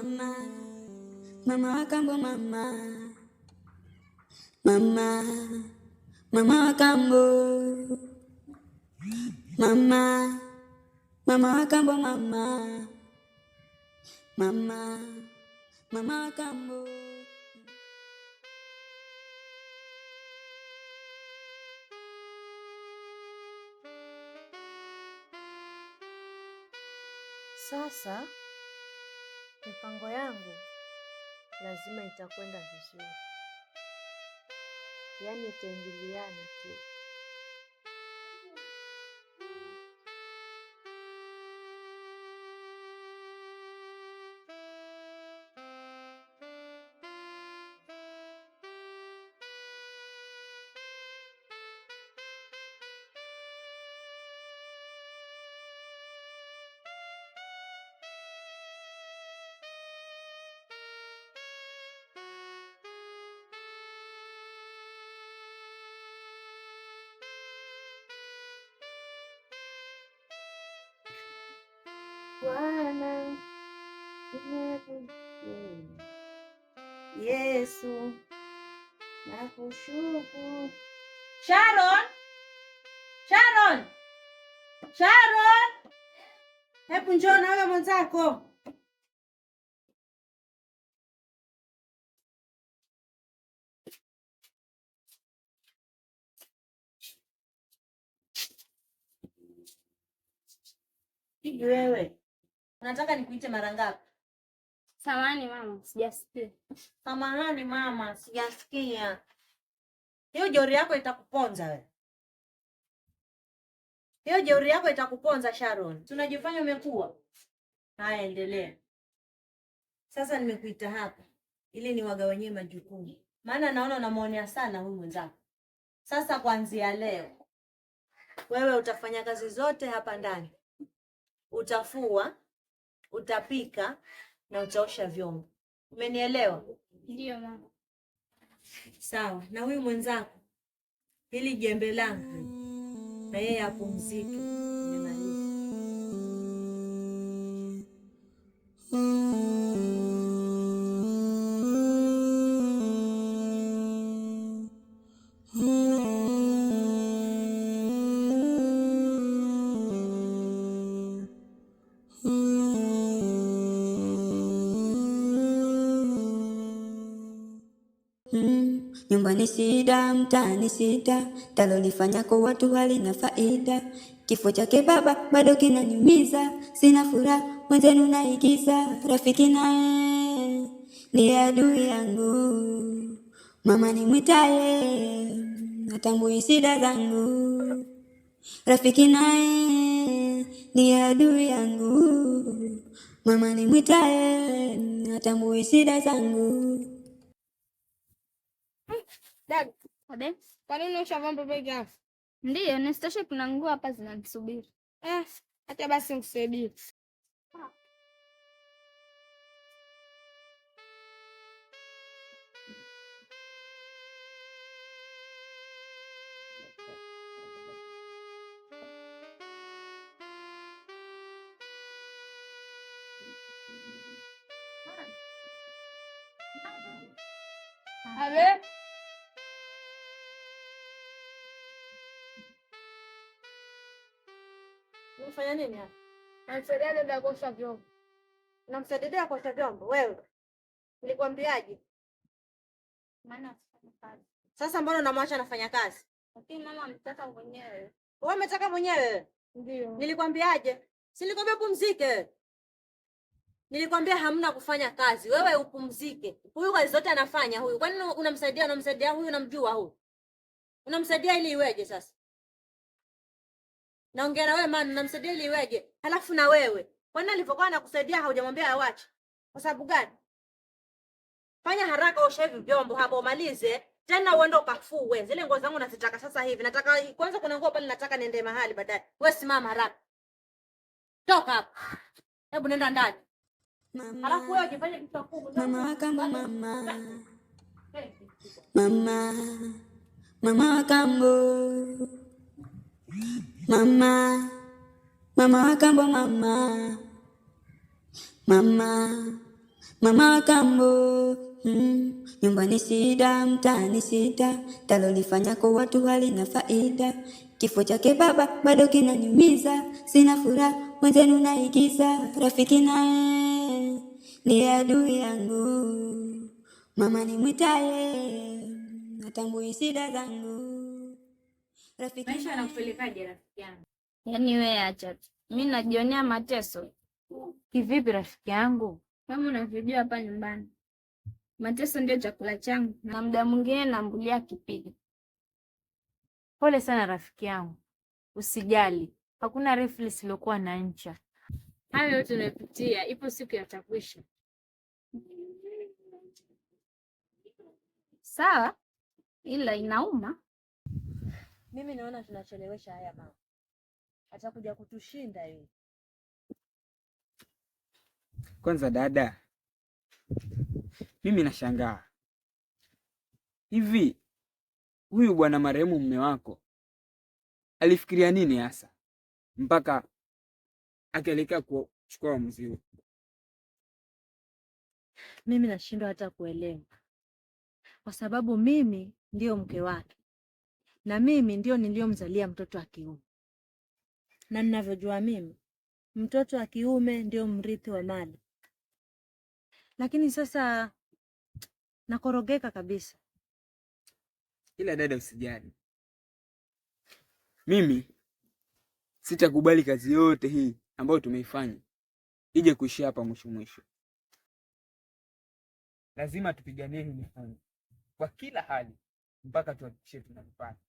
mama, mama wa kambo mama, mama, mama wa kambo, mama, mama wa kambo mama, mama, mama wa kambo. Sasa mipango yangu lazima itakwenda vizuri, yaani itaingiliana tu. Bwana Yesu nakushukuru. Sharon! Sharon! Sharon! Hebu njoo na wewe mwenzako. Hivi wewe unataka nikuite mara ngapi? Samahani mama, sijasikia. Samahani mama, sijasikia. Hiyo jeuri yako itakuponza wewe. Hiyo jeuri yako itakuponza Sharon. Tunajifanya umekuwa. Haya, endelea. Sasa nimekuita hapa ili niwagawanyie majukumu. Maana naona unamuonea sana huyu mwenzako. Sasa kuanzia leo wewe utafanya kazi zote hapa ndani. Utafua, utapika na utaosha vyombo. Umenielewa? Ndio mama. Sawa. Na huyu mwenzako hili jembe langu na yeye apumzike. Nimemaliza. Nyumbani shida, mtaani shida, talolifanya kwa watu halina faida. Kifo chake baba bado kinaniumiza, sina furaha mwenzenu naigiza. Rafiki naye ni adui yangu, mama nimwitaye natambui shida zangu. Rafiki naye ni adui yangu, mama nimwitaye natambui shida zangu. Dada, abe, kwa nini unaosha vyombo peke yako? Ndiyo, nisitoshe kuna nguo hapa zinanisubiri. Acha basi nikusaidie. Abe, Unafanya nini hapa? Namsaidia dada kuosha vyombo. Unamsaidia kuosha vyombo wewe? Nilikwambiaje? maana sifanye kazi. Sasa mbona unamwacha anafanya kazi? Lakini mama ametaka mwenyewe. Wewe umetaka mwenyewe? Ndio. Nilikwambiaje? Si nilikwambia pumzike. Nilikwambia hamna kufanya kazi. Wewe upumzike. Huyu kazi zote anafanya huyu. Kwani unamsaidia huyu, unamjua huyu? Unamsaidia ili iweje sasa? Naongea na wewe maana unamsaidia ili iweje? Halafu na wewe, kwani alivyokuwa anakusaidia haujamwambia awache? Kwa sababu gani? Fanya haraka osha hivi vyombo hapo umalize. Tena uende ukafue. Zile nguo zangu nazitaka sasa hivi. Nataka kwanza kuna nguo pale nataka niende mahali baadaye. Wewe simama haraka. Toka hapa. Hebu nenda ndani. Halafu wewe ukifanya kitu kubwa. Mama wa kambo mama. Mama. Mama wa kambo. Mama. Mama wa kambo mama. Mama. Mama Kambo, nyumbani shida, mtaani shida, talolifanya kwa watu halina faida. Kifo chake baba bado kinaniumiza, sina furaha mwenzenu naigiza. Rafiki naye ni adui yangu, mama nimwitaye natambui shida zangu. Maisha yanakupelekaje rafiki yangu? Yaani wewe acha tu, mimi najionea mateso. Kivipi rafiki yangu? Kama unavyojua hapa nyumbani mateso ndio chakula changu, na muda mwingine nambulia kipindi. Pole sana rafiki yangu, usijali, hakuna refu lisilokuwa na ncha. Hayo yote unayopitia ipo siku yatakwisha. Sawa, ila inauma. Mimi naona tunachelewesha haya mambo, atakuja kutushinda yeye. Kwanza dada, mimi nashangaa hivi, huyu bwana marehemu mume wako alifikiria nini hasa mpaka akielekea kuchukua uamuzi huu? Mimi nashindwa hata kuelewa, kwa sababu mimi ndio mke wake na mimi ndio niliyomzalia mtoto wa kiume, na ninavyojua mimi mtoto wa kiume ndio mrithi wa mali. Lakini sasa nakorogeka kabisa. Ila dada, usijali, mimi sitakubali kazi yote hii ambayo tumeifanya ije kuishia hapa mwisho mwisho. Lazima tupiganie hili fungu kwa kila hali mpaka tuhakikishe tunalipata.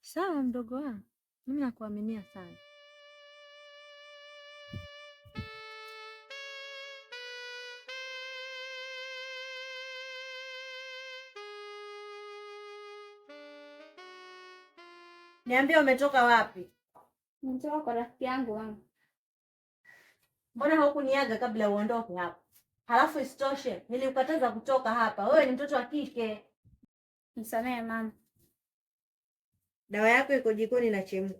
Sawa mdogo wangu, mimi nakuaminia sana. Niambie, umetoka wapi? Nimetoka kwa rafiki yangu wangu. Mbona haukuniaga kabla uondoke hapa? Halafu isitoshe nilikukataza kutoka hapa. Wewe ni mtoto wa kike. Nisamehe mama. Dawa yako iko jikoni na chemka,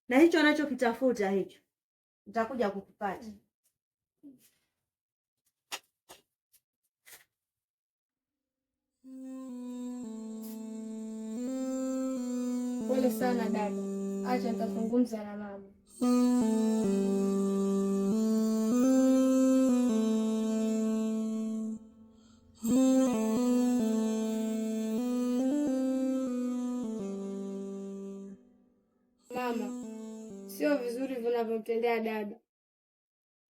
na hicho anachokitafuta hicho nitakuja kukupata. Pole sana dada, acha nitazungumza na mama. Mama, sio vizuri vinavyomtendea dada,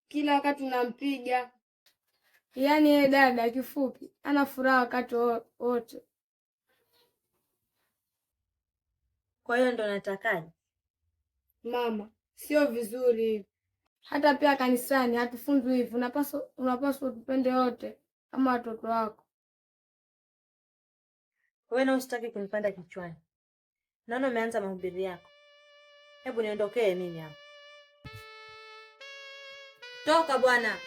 kila wakati unampiga. Yaani yeye dada kifupi ana furaha wakati wote. Kwa hiyo ndo natakaje? Mama, sio vizuri hivi. Hata pia kanisani hatufunzwi hivi. Unapaswa tupende wote kama watoto wako. Wewe na usitaki kunipanda kichwani. Naona umeanza mahubiri yako. Hebu niondokee mimi hapa. Toka bwana.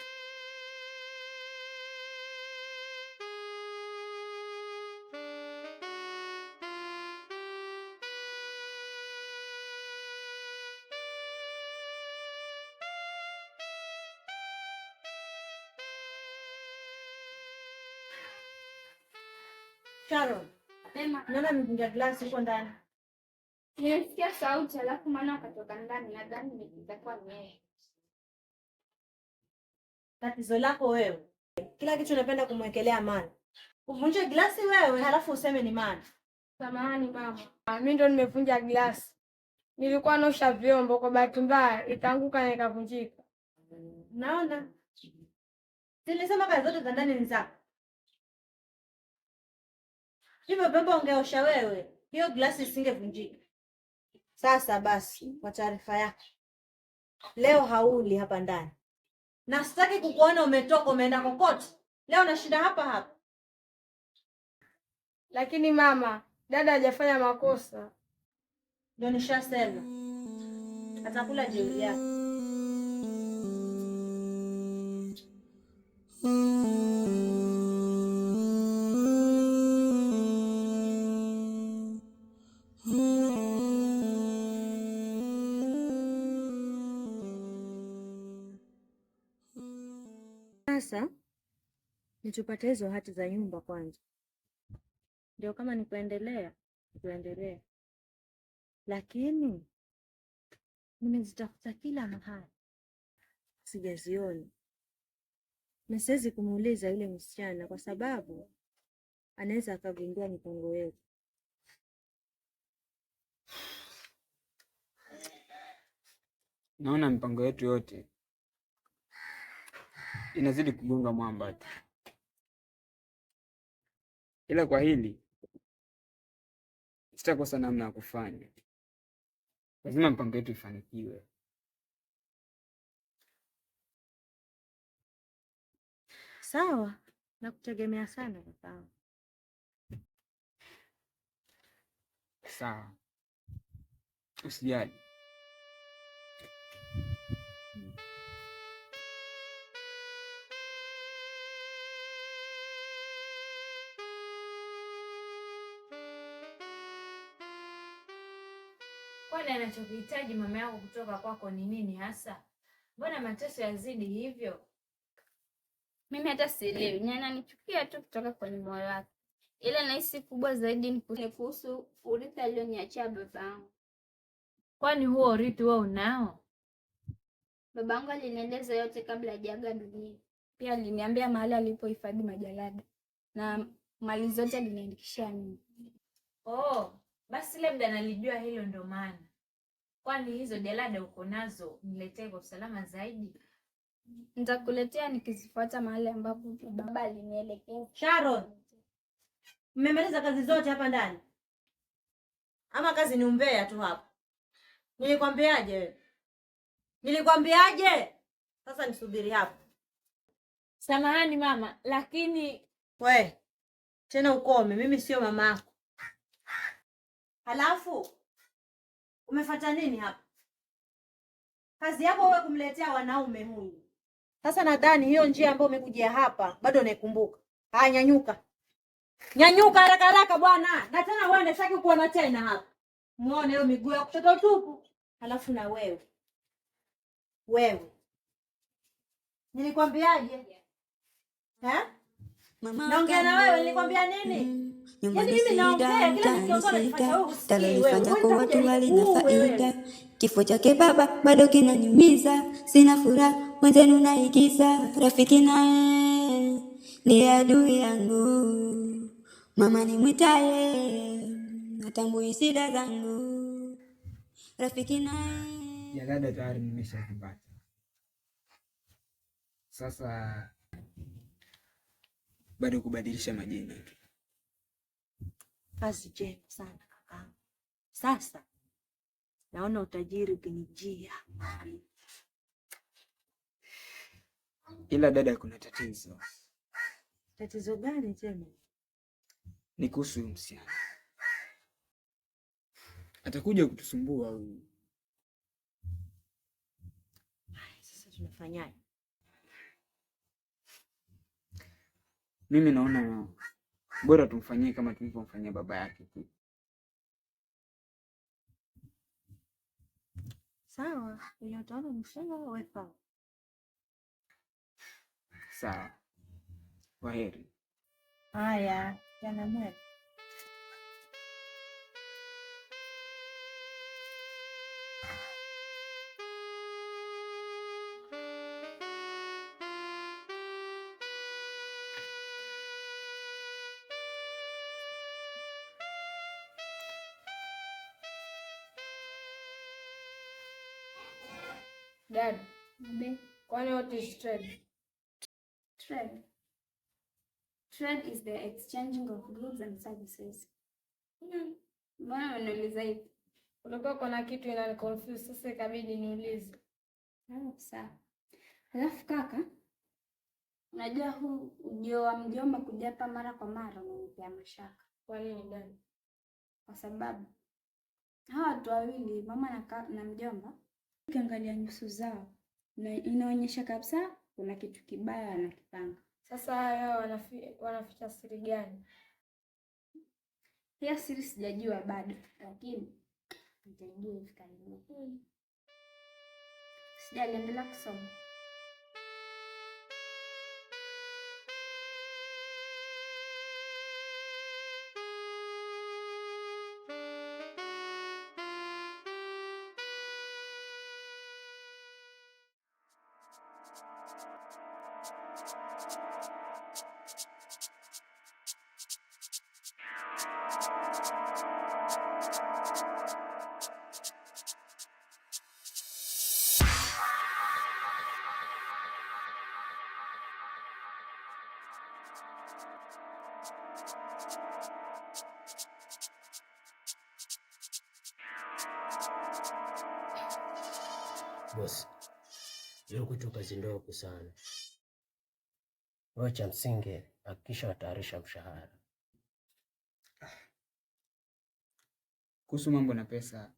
Sharon, naona mvunja glasi huko ndani. Nimesikia sauti alafu maana akatoka ndani, nadhani itakuwa ni yeye. Tatizo lako wewe. Kila kitu unapenda kumwekelea Mana. Uvunje glasi wewe halafu useme ni Mana. Samahani mama. Mimi ndo nimevunja glasi. Nilikuwa naosha vyombo, kwa bahati mbaya ikaanguka na ikavunjika. Naona. Nilisema kazi zote za ndani ni zako. Hivyo vyombo ungeosha wewe, hiyo glasi isingevunjika. Sasa basi, kwa taarifa yako, leo hauli hapa ndani. Na sitaki kukuona umetoka umeenda kokote. Leo na shida hapa hapa. Lakini mama, dada hajafanya makosa. Ndio nishasema. Atakula jeuri yako. Sasa nitupate hizo hati za nyumba kwanza, ndio kama ni kuendelea tuendelee, lakini nimezitafuta kila mahali sijaziona, na siwezi kumuuliza yule msichana kwa sababu anaweza akagundua mipango yetu. Naona mipango yetu yote inazidi kugonga mwamba tu, ila kwa hili sitakosa namna ya kufanya. Lazima mipango yetu ifanikiwe. Sawa, nakutegemea sana kaka. Sawa, usijali. Kwani anachokihitaji mama yako kutoka kwako ni nini hasa? Mbona mateso yazidi hivyo? Mimi hata sielewi, ni ananichukia tu kutoka kwenye moyo wake, ila nahisi kubwa zaidi ni kuhusu urithi alioniachia babangu. Kwani huo urithi wewe unao? Babangu alinieleza yote kabla hajaga dunia. Pia aliniambia mahali alipohifadhi majalada na mali zote aliniandikishia mimi. Oh, basi labda nalijua hilo ndo maana. Kwani hizo jalada uko nazo, niletee kwa usalama zaidi. Nitakuletea nikizifuata mahali ambapo baba alinielekeza. Sharon, mmemaliza kazi zote hapa ndani ama kazi ni umbea tu hapa? Nilikwambiaje wewe? Nilikwambiaje? Sasa nisubiri hapa. Samahani mama, lakini we tena ukome, mimi sio mama yako. Halafu umefuata nini hapa? Kazi yako wewe kumletea wanaume huyu. Sasa nadhani hiyo njia ambayo umekujia hapa bado naikumbuka. Haya, nyanyuka. Nyanyuka haraka haraka bwana. Na tena uende, sitaki kuona tena hapa. Muone hiyo miguu ya kushoto tupu. Halafu na wewe. Nilikwambiaje? Naongea na wewe, nilikwambia nini? Yaani mimi naongea kila nikiongea nifanya wewe usikie wewe. Kwa watu walina faida. Kifo chake baba bado kinaniumiza. Sina furaha, mwenzenu naigiza. Rafiki naye ni adui yangu. Mama nimwitaye natambui shida zangu. Rafiki naye Jalada tayari nimeshazipata. Sasa bado kubadilisha majina tu. Kazi njema sana kaka. Sasa naona utajiri ukinijia. Ila dada, kuna tatizo. Tatizo gani tena? Ni kuhusu huyu msichana. Atakuja kutusumbua huyu. Sasa tunafanyaje? Mimi naona bora tumfanyie kama tulivyomfanyia baba yake tu. Sawa, utaona mshenga wewe sawa. Sawa. Kwaheri. Haya, jana mwema. Dad, kwani what is trade? Trade. Trade is the exchanging of goods and services. Mbona unauliza hivi? Kulikuwa kuna kitu inaniconfuse, sasa ikabidi niulize. Sawa. Alafu kaka, unajua huu ujio wa mjomba kuja hapa mara kwa mara unanipea mashaka. Kwa nini dad? Kwa sababu hawa watu wawili, mama na mjomba, ukiangalia nyuso zao inaonyesha kabisa kuna kitu kibaya wanakipanga. Sasa hao wanaficha siri gani? Hiyo siri sijajua bado, lakini nitajua hivi karibuni. Sijaliendelea kusoma. Bosi, leo kwetu kazi ndogo sana. Wewe cha msingi hakikisha watayarisha mshahara. Kuhusu mambo na pesa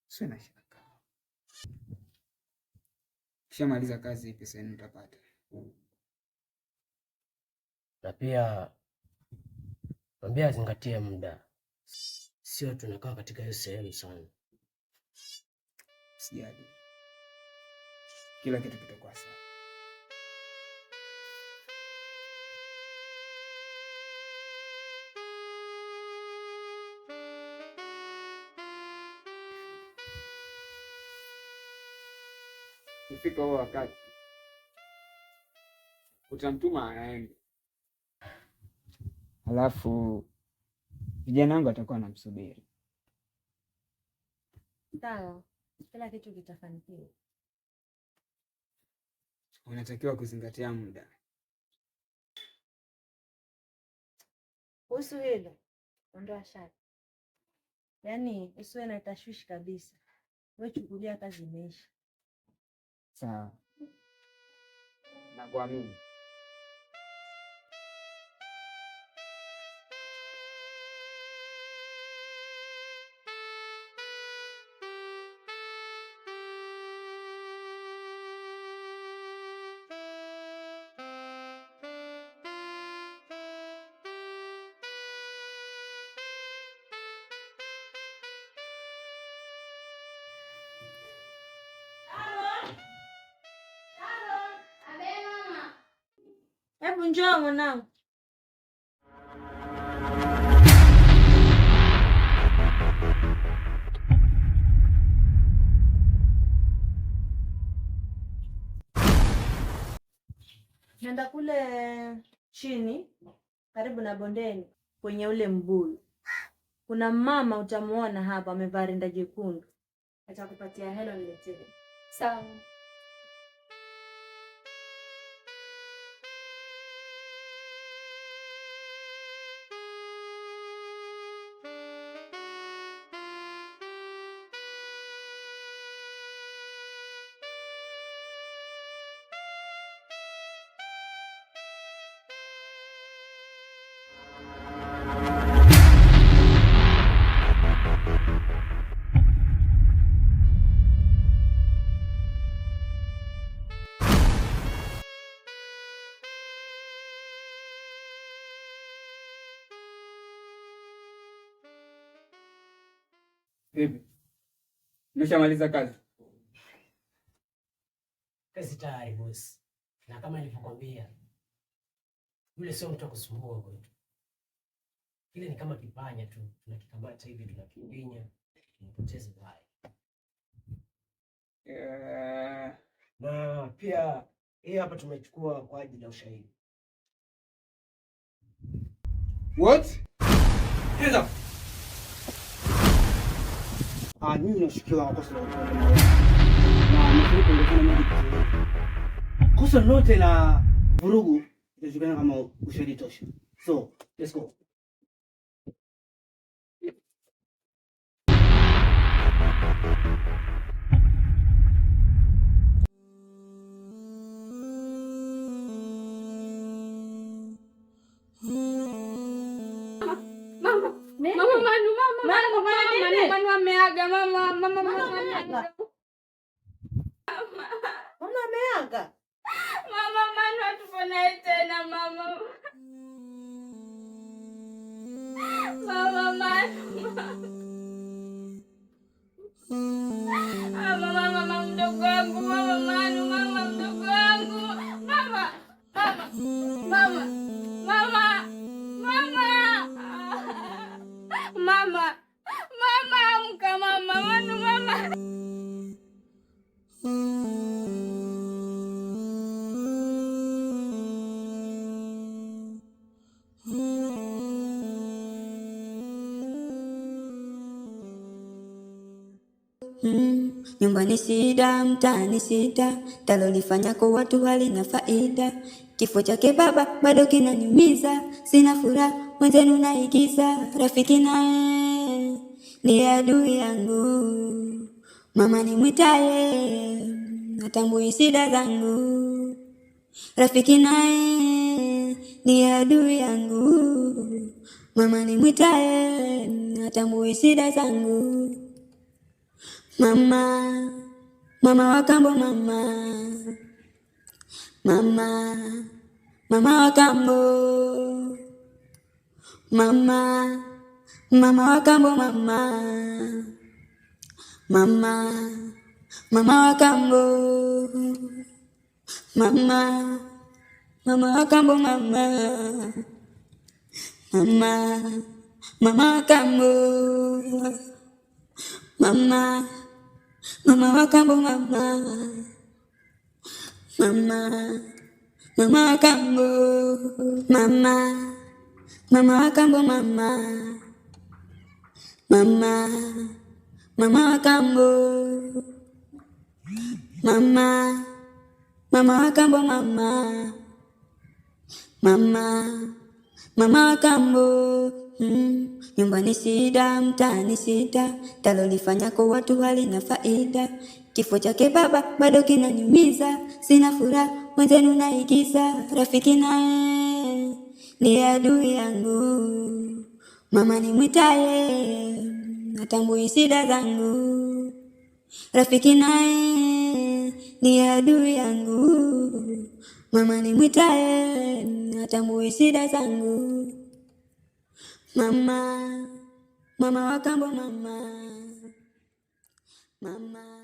sio na shaka. Kishamaliza kazi pesa yenu utapata. Na pia mwambie azingatie muda, sio tunakaa katika hiyo sehemu sana. Sijali, kila kitu kitakuwa sawa. Ifika huo wakati utamtuma aende, halafu vijana wangu atakuwa anamsubiri. Sawa, kila kitu kitafanikiwa. Unatakiwa kuzingatia muda. Kuhusu hilo, ondoa shaka. Yaani usiwe na tashwishi kabisa. Wewe chukulia kazi imeisha. Sawa, nakuamini. Hebu njoo mwanangu. Nenda kule chini karibu na bondeni kwenye ule mbuyu. Kuna mama utamuona hapa amevaa rinda jekundu. Atakupatia hela niletee. Sawa. Vipi? Umeshamaliza kazi? Kazi tayari bosi. Na kama nilivyokuambia, yule sio mtu wa kusumbua kwetu. Ile ni kama kipanya tu, tunakikamata hivi tunakibinya, tunapoteza uhai. Na pia hii hapa tumechukua kwa ajili ya ushahidi. What? Heza. Mimi nashukiwa kwa kosa la utongozaji na mafuriko ndio maji kutoka. Kosa lote la vurugu litajulikana kama ushahidi tosha. So, let's go. Manu ameaga mama. Mama ameaga. Mama Manu hatupo naye tena mama. Mama Manu. Mama mdogo wangu, mama Manu, mama mdogo wangu. Mama. Mama amka mama Manu mama. Nyumbani shida, mtaani shida, talolifanya kwa watu halina faida. Kifo chake baba bado kinaniumiza, sina furaha mwenzenu naigiza. Rafiki naye ni adui yangu, mama nimwitaye hatambui shida zangu. Rafiki naye ni adui yangu. Mama nimwitaye hatambui shida zangu. Mama, mama wa kambo, mama, mama, mama wa kambo, mama, mama wa kambo, mama, mama, mama wa kambo, mama, mama wa kambo, mama, mama, mama wa kambo, mama, mama wa kambo, mama, mama, mama wa kambo, mama, mama wa kambo, mama, mama, mama wa kambo, mama, mama wa kambo, mama, mama, mama wa kambo. Nyumbani shida, mtaani shida, talolifanya kwa watu halina faida. Kifo chake baba bado kinaniumiza, sina furaha mwenzenu naigiza. Rafiki naye ni adui yangu. Mama nimwitaye hatambui shida zangu. Rafiki naye ni adui yangu. Mama nimwitaye hatambui shida zangu. Mama, mama wa kambo, mama, mama.